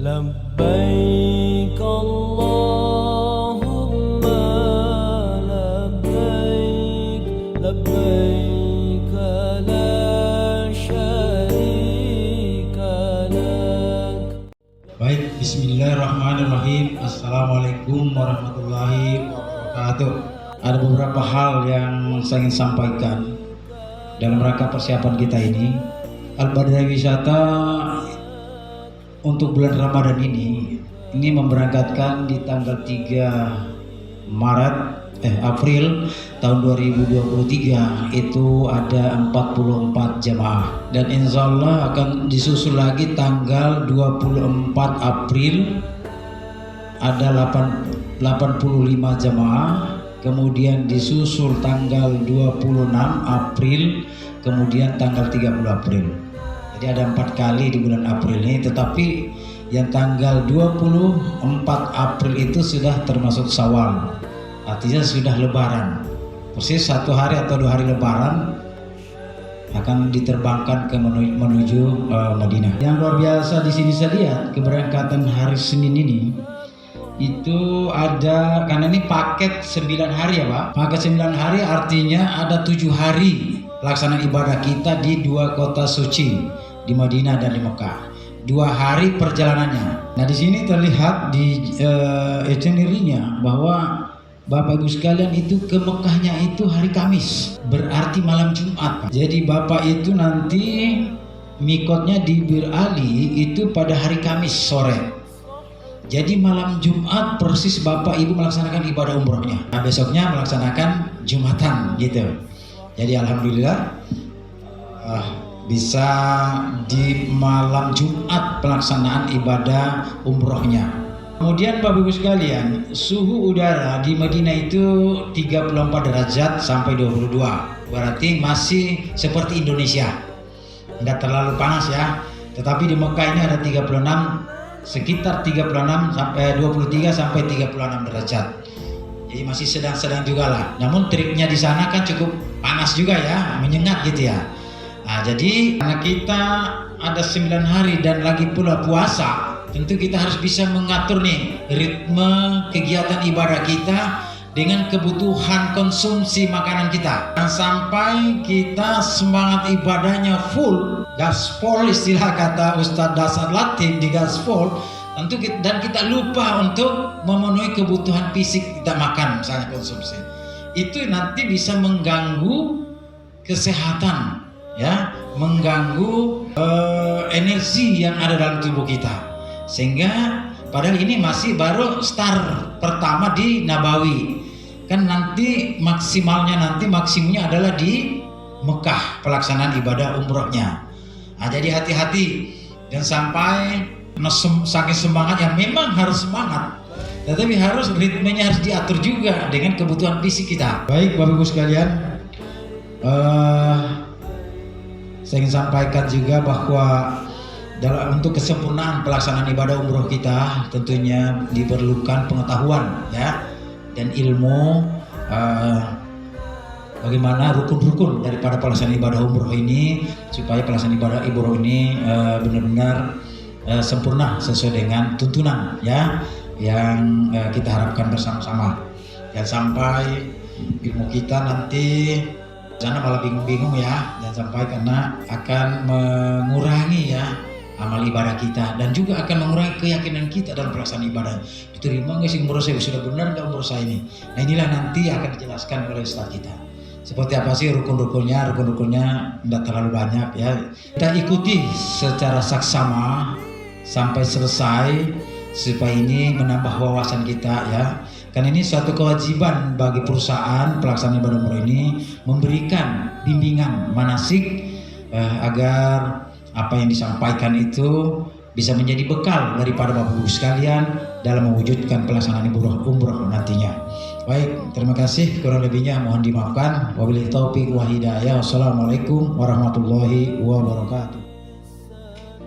لبيك اللهم لبيك لبيك لا شريك لك. Baik, bismillahirrahmanirrahim. Assalamualaikum warahmatullahi wabarakatuh. Ada beberapa hal yang saya ingin sampaikan dalam rangka persiapan kita ini. Al-Badriah Wisata untuk bulan Ramadan ini memberangkatkan di tanggal 3 April tahun 2023. Itu ada 44 jamaah, dan insya Allah akan disusul lagi tanggal 24 April ada 85 jamaah, kemudian disusul tanggal 26 April, kemudian tanggal 30 April. Jadi ada 4 kali di bulan April ini, tetapi yang tanggal 24 April itu sudah termasuk Syawal, artinya sudah Lebaran. Persis 1 hari atau 2 hari Lebaran akan diterbangkan ke menuju Madinah. Yang luar biasa di sini saya lihat keberangkatan hari Senin ini itu ada, karena ini paket 9 hari ya Pak. Paket 9 hari artinya ada 7 hari pelaksanaan ibadah kita di 2 kota suci, di Madinah dan di Mekah. 2 hari perjalanannya. Nah di sini terlihat di itinerary-nya bahwa Bapak Ibu sekalian itu ke Mekahnya itu hari Kamis, berarti malam Jumat Pak. Jadi Bapak itu nanti mikotnya di Bir Ali itu pada hari Kamis sore. Jadi malam Jumat persis Bapak Ibu melaksanakan ibadah umrohnya. Nah besoknya melaksanakan Jumatan gitu. Jadi alhamdulillah bisa di malam Jumat pelaksanaan ibadah umrohnya. Kemudian Bapak Ibu sekalian, suhu udara di Madinah itu 34 derajat sampai 22. Berarti masih seperti Indonesia, nggak terlalu panas ya. Tetapi di Mekah ini ada 36, sekitar 36 sampai 23 sampai 36 derajat. Jadi masih sedang-sedang juga lah. Namun triknya di sana kan cukup panas juga ya, menyengat gitu ya. Nah jadi karena kita ada 9 hari dan lagi pula puasa, tentu kita harus bisa mengatur nih ritme kegiatan ibadah kita dengan kebutuhan konsumsi makanan kita. Jangan sampai kita semangat ibadahnya full, gaspol istilah kata Ustadz Dasar Latif, di gaspol, tentu kita lupa untuk memenuhi kebutuhan fisik kita makan, misalnya konsumsi. Itu nanti bisa mengganggu kesehatan, ya, mengganggu energi yang ada dalam tubuh kita. Sehingga padahal ini masih baru start pertama di Nabawi. Kan nanti maksimumnya adalah di Mekah pelaksanaan ibadah umrohnya. Nah, jadi hati-hati jangan sampai saking semangat yang memang harus semangat, tetapi ritmenya harus diatur juga dengan kebutuhan fisik kita. Baik Bapak Ibu sekalian, saya ingin sampaikan juga bahwa untuk kesempurnaan pelaksanaan ibadah umroh kita tentunya diperlukan pengetahuan ya dan ilmu bagaimana rukun-rukun daripada pelaksanaan ibadah umroh ini, supaya pelaksanaan ibadah umroh ini benar-benar sempurna sesuai dengan tuntunan ya yang kita harapkan bersama-sama. Jangan sampai ilmu kita nanti sana malah bingung-bingung ya, jangan sampai, karena akan mengurangi ya amal ibadah kita dan juga akan mengurangi keyakinan kita dalam pelaksanaan ibadah. Diterima nggak sih umroh saya, sudah benar nggak umroh saya ini? Nah inilah nanti akan dijelaskan oleh Ustaz kita. Seperti apa sih rukun-rukunnya? Rukun-rukunnya tidak terlalu banyak ya. Kita ikuti secara saksama sampai selesai supaya ini menambah wawasan kita ya. Kan ini suatu kewajiban bagi perusahaan pelaksanaan ibadah umroh ini memberikan bimbingan manasik agar apa yang disampaikan itu bisa menjadi bekal daripada Bapak Ibu sekalian dalam mewujudkan pelaksanaan umroh nantinya. Baik, terima kasih, kurang lebihnya mohon dimaafkan. Wabillahi taufiq wa hidayah. Wassalamualaikum warahmatullahi wabarakatuh.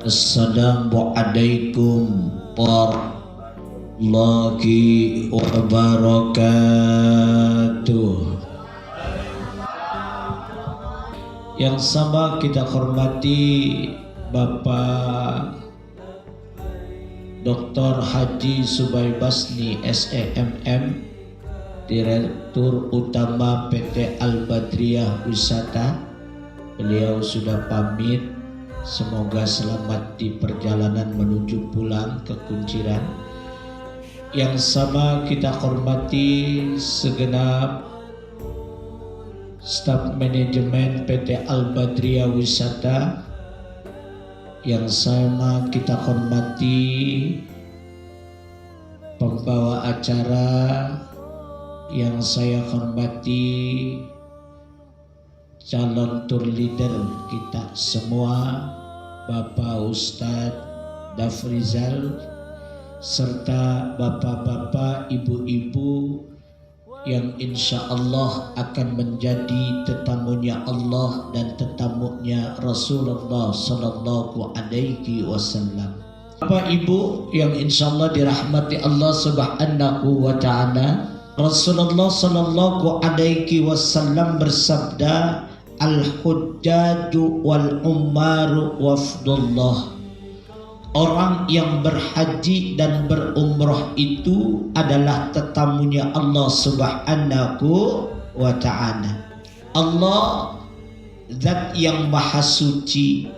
Assalamualaikum warahmatullahi wabarakatuh. Yang sama kita hormati Bapak Dr. Haji Subaybasni SEMM, Direktur Utama PT Al-Badriyah Wisata. Beliau sudah pamit, semoga selamat di perjalanan menuju pulang ke Kunciran. Yang sama kita hormati segenap staf manajemen PT Al-Badriyah Wisata. Yang sama kita hormati pembawa acara, yang saya hormati calon tour leader kita semua, Bapak Ustadz Dafrizal, serta bapak-bapak, ibu-ibu yang insya Allah akan menjadi tetamunya Allah dan tetamunya Rasulullah Sallallahu Alaihi Wasallam. Bapak Ibu yang insya Allah dirahmati Allah Subhanahu Wa Taala, Rasulullah Sallallahu Alaihi Wasallam bersabda, Al-Hujjaju wal Ummaru wafdullah. Orang yang berhaji dan berumrah itu adalah tetamunya Allah Subhanahu wa Ta'ala. Allah Zat yang Maha Suci,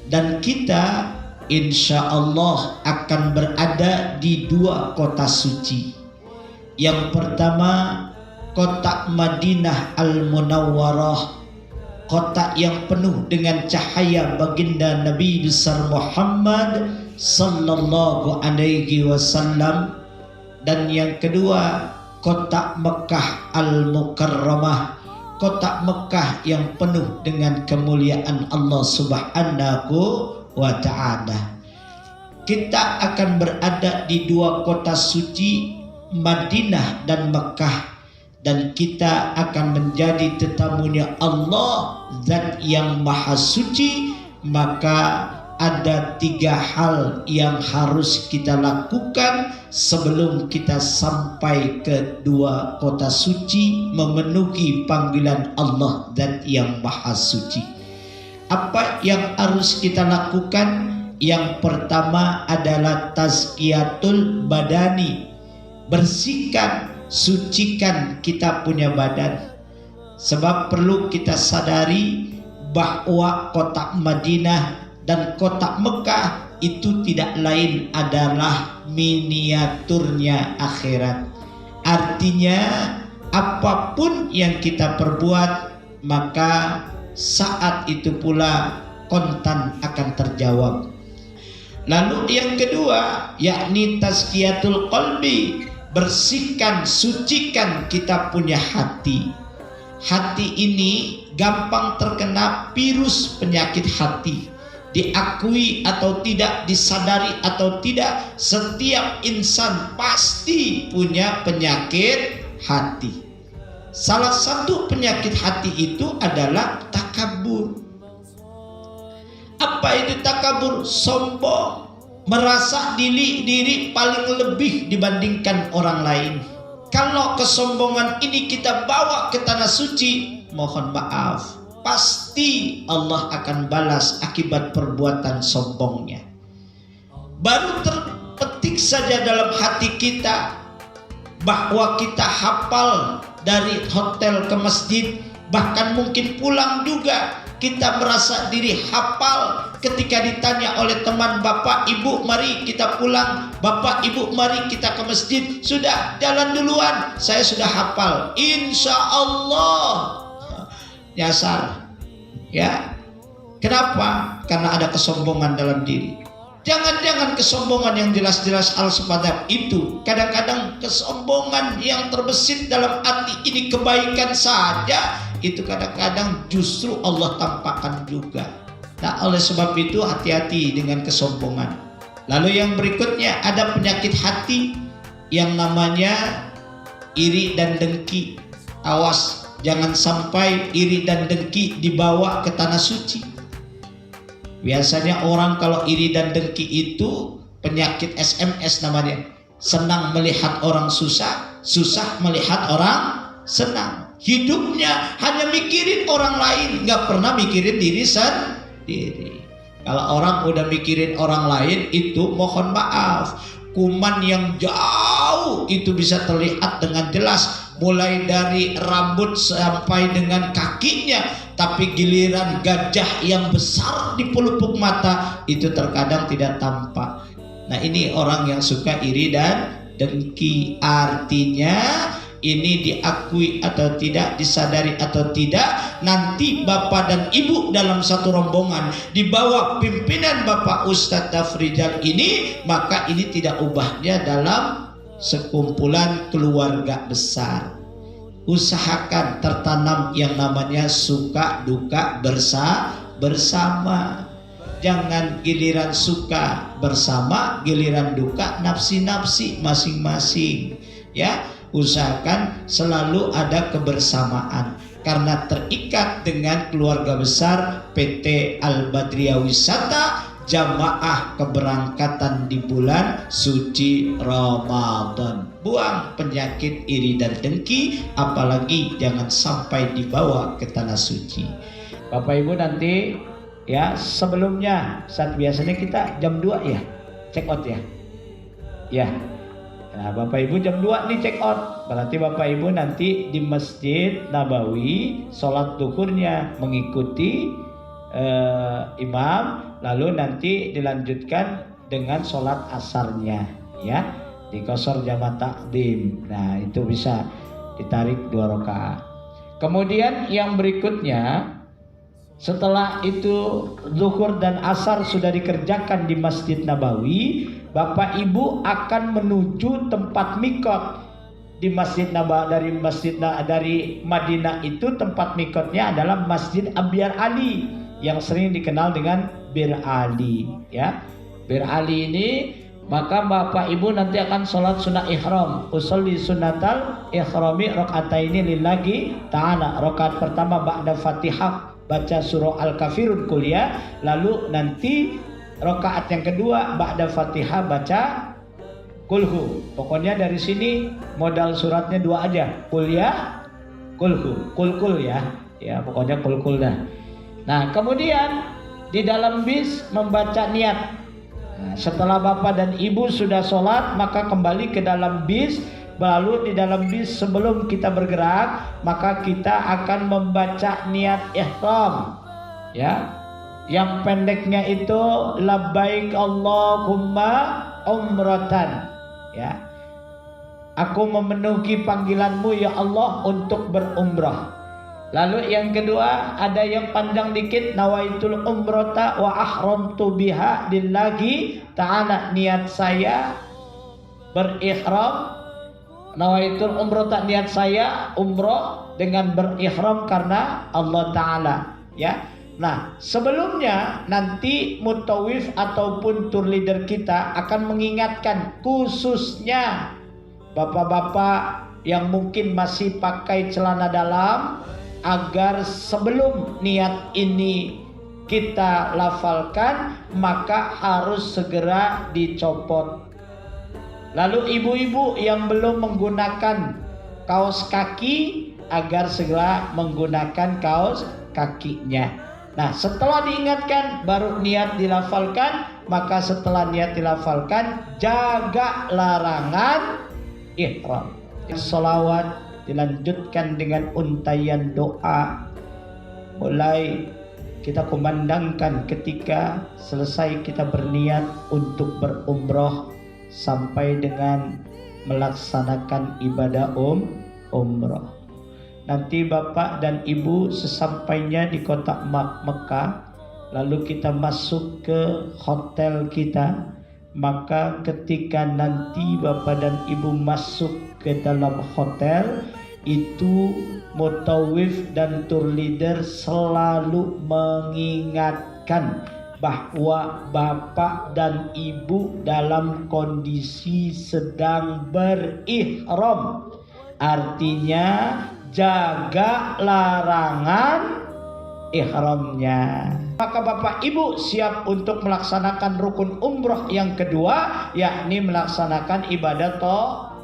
dan kita insya Allah akan berada di dua kota suci. Yang pertama, kota Madinah Al-Munawwarah, kota yang penuh dengan cahaya baginda Nabi besar Muhammad Sallallahu Alaihi Wasallam. Dan yang kedua, kota Mekah Al-Mukarramah, kota Mekah yang penuh dengan kemuliaan Allah Subhanahu wa Ta'ala. Kita akan berada di dua kota suci, Madinah dan Mekah, dan kita akan menjadi tetamunya Allah Zat yang Maha Suci. Maka ada tiga hal yang harus kita lakukan sebelum kita sampai ke dua kota suci, memenuhi panggilan Allah Zat yang Maha Suci. Apa yang harus kita lakukan? Yang pertama adalah tazkiyatul badani, bersihkan, sucikan kita punya badan. Sebab perlu kita sadari bahwa kota Madinah dan kota Mekah itu tidak lain adalah miniaturnya akhirat. Artinya apapun yang kita perbuat, maka saat itu pula kontan akan terjawab. Lalu yang kedua, yakni tazkiyatul qalbi, bersihkan, sucikan kita punya hati. Hati ini gampang terkena virus penyakit hati. Diakui atau tidak, disadari atau tidak, setiap insan pasti punya penyakit hati. Salah satu penyakit hati itu adalah takabur. Apa itu takabur? Sombong, merasa diri paling lebih dibandingkan orang lain. Kalau kesombongan ini kita bawa ke tanah suci, mohon maaf, pasti Allah akan balas akibat perbuatan sombongnya. Baru terpetik saja dalam hati kita bahwa kita hafal dari hotel ke masjid, bahkan mungkin pulang juga kita merasa diri hafal. Ketika ditanya oleh teman, Bapak Ibu mari kita pulang, Bapak Ibu mari kita ke masjid, sudah jalan duluan, saya sudah hafal, insya Allah. Nyasar ya. Kenapa? Karena ada kesombongan dalam diri. Jangan-jangan kesombongan yang jelas-jelas al-sepadam itu, kadang-kadang kesombongan yang terbesit dalam hati ini kebaikan saja, itu kadang-kadang justru Allah tampakkan juga. Nah, oleh sebab itu hati-hati dengan kesombongan. Lalu yang berikutnya ada penyakit hati yang namanya iri dan dengki. Awas, jangan sampai iri dan dengki dibawa ke tanah suci. Biasanya orang kalau iri dan dengki itu penyakit SMS namanya. Senang melihat orang susah, susah melihat orang senang. Hidupnya hanya mikirin orang lain, nggak pernah mikirin diri sendiri. Kalau orang udah mikirin orang lain itu mohon maaf, kuman yang jauh itu bisa terlihat dengan jelas, mulai dari rambut sampai dengan kakinya. Tapi giliran gajah yang besar di pelupuk mata itu terkadang tidak tampak. Nah, ini orang yang suka iri dan dengki. Artinya ini diakui atau tidak, disadari atau tidak, nanti bapak dan ibu dalam satu rombongan di bawah pimpinan Bapak Ustadz Tafrijal ini, maka ini tidak ubahnya dalam sekumpulan keluarga besar. Usahakan tertanam yang namanya suka duka bersama. Jangan giliran suka bersama, giliran duka nafsi-nafsi masing-masing, ya. Usahakan selalu ada kebersamaan, karena terikat dengan keluarga besar PT Al Badriyah Wisata, jamaah keberangkatan di bulan suci Ramadan. Buang penyakit iri dan dengki, apalagi jangan sampai dibawa ke tanah suci. Bapak Ibu nanti ya, sebelumnya saat biasanya kita jam 2 ya check out ya. Ya. Nah, Bapak Ibu jam 2 nih check out. Berarti Bapak Ibu nanti di Masjid Nabawi sholat duhurnya mengikuti imam, lalu nanti dilanjutkan dengan sholat asarnya ya, di qashar jama' takdim. Nah, itu bisa ditarik 2 rakaat. Kemudian yang berikutnya, setelah itu zuhur dan asar sudah dikerjakan di Masjid Nabawi, Bapak Ibu akan menuju tempat mikot di Masjid Nabawi. Dari Madinah itu tempat mikotnya adalah Masjid Abyar Ali yang sering dikenal dengan Bir Ali ya. Bir Ali ini, maka Bapak Ibu nanti akan sholat sunnah ihram. Usolli sunnatal ihrami rakaataini lillahi ta'ala. Rakaat pertama ba'da Fatihah baca surah Al-Kafirun kuliah, lalu nanti rakaat yang kedua ba'da Fatihah baca kulhu. Pokoknya dari sini modal suratnya 2 aja, kuliah, kulhu, kul ya. Ya, pokoknya kul dah. Nah, kemudian di dalam bis membaca niat. Nah, setelah Bapak dan Ibu sudah sholat, maka kembali ke dalam bis. Lalu di dalam bis sebelum kita bergerak, maka kita akan membaca niat ihram ya. Yang pendeknya itu labbaik Allahumma umratan ya. Aku memenuhi panggilanmu ya Allah untuk berumrah. Lalu yang kedua ada yang panjang dikit, nawaitul umrata wa ahramtu biha lillahi ta'ala. Niat saya berihram, nawaitul umrata, niat saya umroh dengan berihram karena Allah Ta'ala ya. Nah, sebelumnya nanti mutawif ataupun tour leader kita akan mengingatkan, khususnya bapak-bapak yang mungkin masih pakai celana dalam, agar sebelum niat ini kita lafalkan maka harus segera dicopot. Lalu ibu-ibu yang belum menggunakan kaos kaki agar segera menggunakan kaos kakinya. Nah, setelah diingatkan baru niat dilafalkan. Maka setelah niat dilafalkan, jaga larangan ihram. Sholawat dilanjutkan dengan untayan doa. Mulai kita kumandangkan ketika selesai kita berniat untuk berumroh sampai dengan melaksanakan ibadah umroh. Nanti Bapak dan Ibu sesampainya di kota Mekah, lalu kita masuk ke hotel kita. Maka ketika nanti Bapak dan Ibu masuk ke dalam hotel itu, mutawif dan tour leader selalu mengingatkan bahwa Bapak dan Ibu dalam kondisi sedang berihram. Artinya jaga larangan ihramnya. Maka Bapak Ibu siap untuk melaksanakan rukun umroh yang kedua, yakni melaksanakan ibadah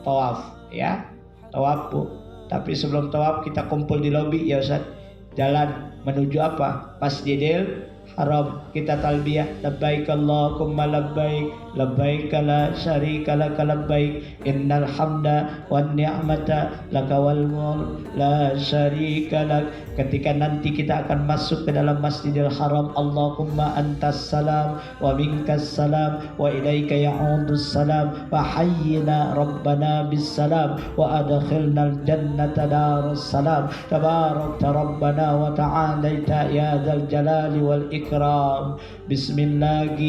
tawaf ya. Tawaf Bu. Tapi sebelum tawaf kita kumpul di lobi ya Ustaz. Jalan menuju apa? Masjidil Haram. Kita talbiyah, labbaik Allahumma labbaik, labbaik la syarika laka labbaik, innal hamda wan ni'mata laka wal mulk la syarika lak. Ketika nanti kita akan masuk ke dalam Masjidil Haram, Allahumma antas salam wa minkas salam wa ilaika ya'udus salam wa hayyina rabbana bis salam wa adkhilnal jannata darus salam tabarakta rabbana wa ta'alaita ya dzal jalali wal ikram. Bismillah.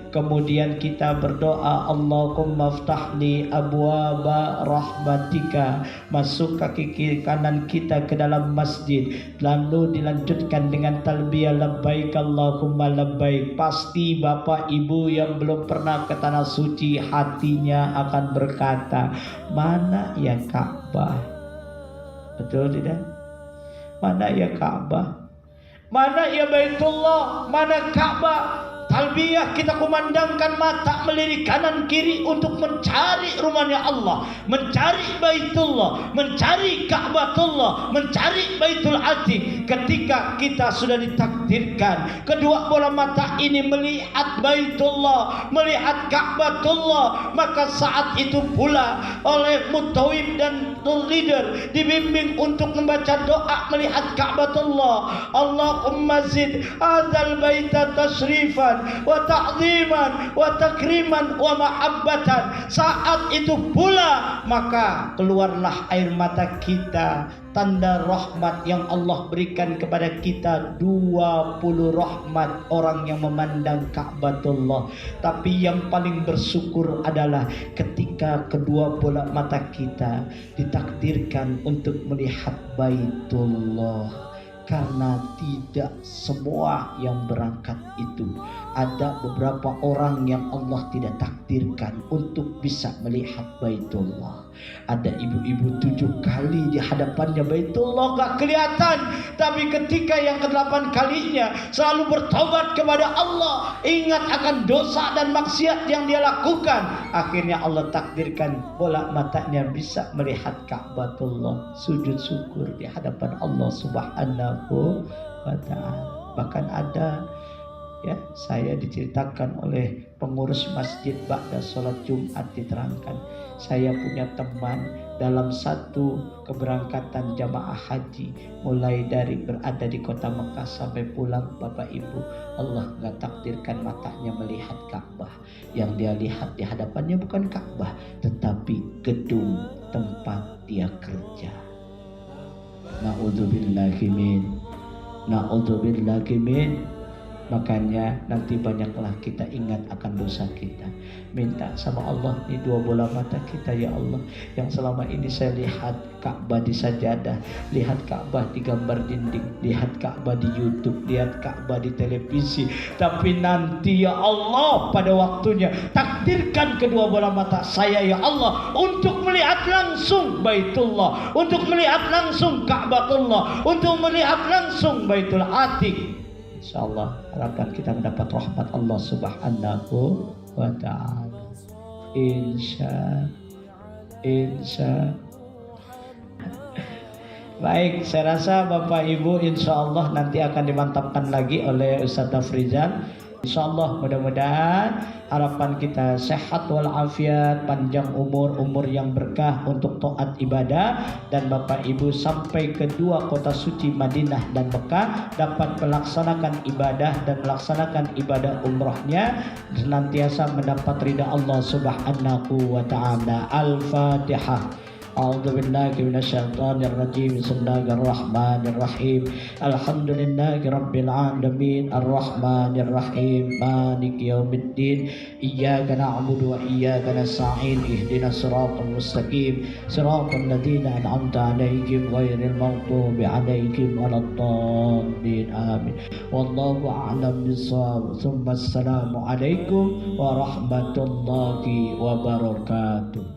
Kemudian kita berdoa, Allahumma ftahli abwaba rahmatika. Masuk kaki kiri kanan kita ke dalam masjid, lalu dilanjutkan dengan talbiyah labbaik Allahumma labbaik. Pasti bapak ibu yang belum pernah ke tanah suci hatinya akan berkata, mana ya Ka'bah? Betul tidak? Mana ya Ka'bah? Mana ya Baitullah? Mana Ka'bah? Talbiyah kita kumandangkan mata melirik kanan kiri untuk mencari rumahnya Allah, mencari Baitullah, mencari Ka'batullah, mencari Baitul Atiq. Ketika kita sudah ditakdirkan kedua bola mata ini melihat Baitullah, melihat Ka'batullah, maka saat itu pula oleh mutawib dan leader dibimbing untuk membaca doa melihat Ka'batullah. Allahumma zid adzal baita tashrifan wa ta'ziman wa takriman wa mahabbatan. Saat itu pula maka keluarlah air mata kita, tanda rahmat yang Allah berikan kepada kita. 20 rahmat orang yang memandang Ka'batullah. Tapi yang paling bersyukur adalah ketika kedua bola mata kita ditakdirkan untuk melihat Baitullah. Karena tidak semua yang berangkat itu, ada beberapa orang yang Allah tidak takdirkan untuk bisa melihat Baitullah. Ada ibu-ibu 7 kali di hadapannya Baitullah gak kelihatan, tapi ketika yang ke-8 kalinya selalu bertobat kepada Allah, ingat akan dosa dan maksiat yang dia lakukan, akhirnya Allah takdirkan bola matanya bisa melihat Ka'batullah. Sujud syukur di hadapan Allah Subhanahu wa ta'ala. Bahkan ada ya, saya diceritakan oleh pengurus masjid ba'da sholat Jumat, diterangkan, saya punya teman dalam satu keberangkatan jamaah haji, mulai dari berada di kota Mekah sampai pulang, Bapak Ibu, Allah gak takdirkan matanya melihat Ka'bah. Yang dia lihat di hadapannya bukan Ka'bah, tetapi gedung tempat dia kerja. Na'udzubillahi min. Makanya nanti banyaklah kita ingat akan dosa kita. Minta sama Allah nih 2 bola mata kita, ya Allah, yang selama ini saya lihat Ka'bah di sajadah, lihat Ka'bah di gambar dinding, lihat Ka'bah di YouTube, lihat Ka'bah di televisi. Tapi nanti ya Allah pada waktunya takdirkan kedua bola mata saya ya Allah untuk melihat langsung Baitullah, untuk melihat langsung Ka'batullah, untuk melihat langsung Baitul Atiq. InsyaAllah harapan kita mendapat rahmat Allah Subhanahu wa ta'ala. Insya. Baik, saya rasa Bapak Ibu insyaAllah nanti akan dimantapkan lagi oleh Ustaz Tafrizal. InsyaAllah mudah-mudahan harapan kita sehat walafiat, panjang umur yang berkah untuk taat ibadah, dan Bapak Ibu sampai kedua kota suci Madinah dan Mekah dapat melaksanakan ibadah dan melaksanakan ibadah umrahnya senantiasa mendapat ridha Allah Subhanahu wa ta'ala. Al-Fatihah. A'udzu billahi minasyaitonir rajim. Bismillahirrahmanirrahim. Alhamdulillahirabbil alamin arrahmanir rahim maliki yaumiddin. Iyyaka na'budu wa iyyaka nasta'in. Ihdinas siratal mustaqim. Siratal ladzina an'amta 'alaihim ghairil maghdubi 'alaihim waladdallin. Amin. Wallahu a'lam bissawab. Tsumma assalamu alaikum warahmatullahi wabarakatuh.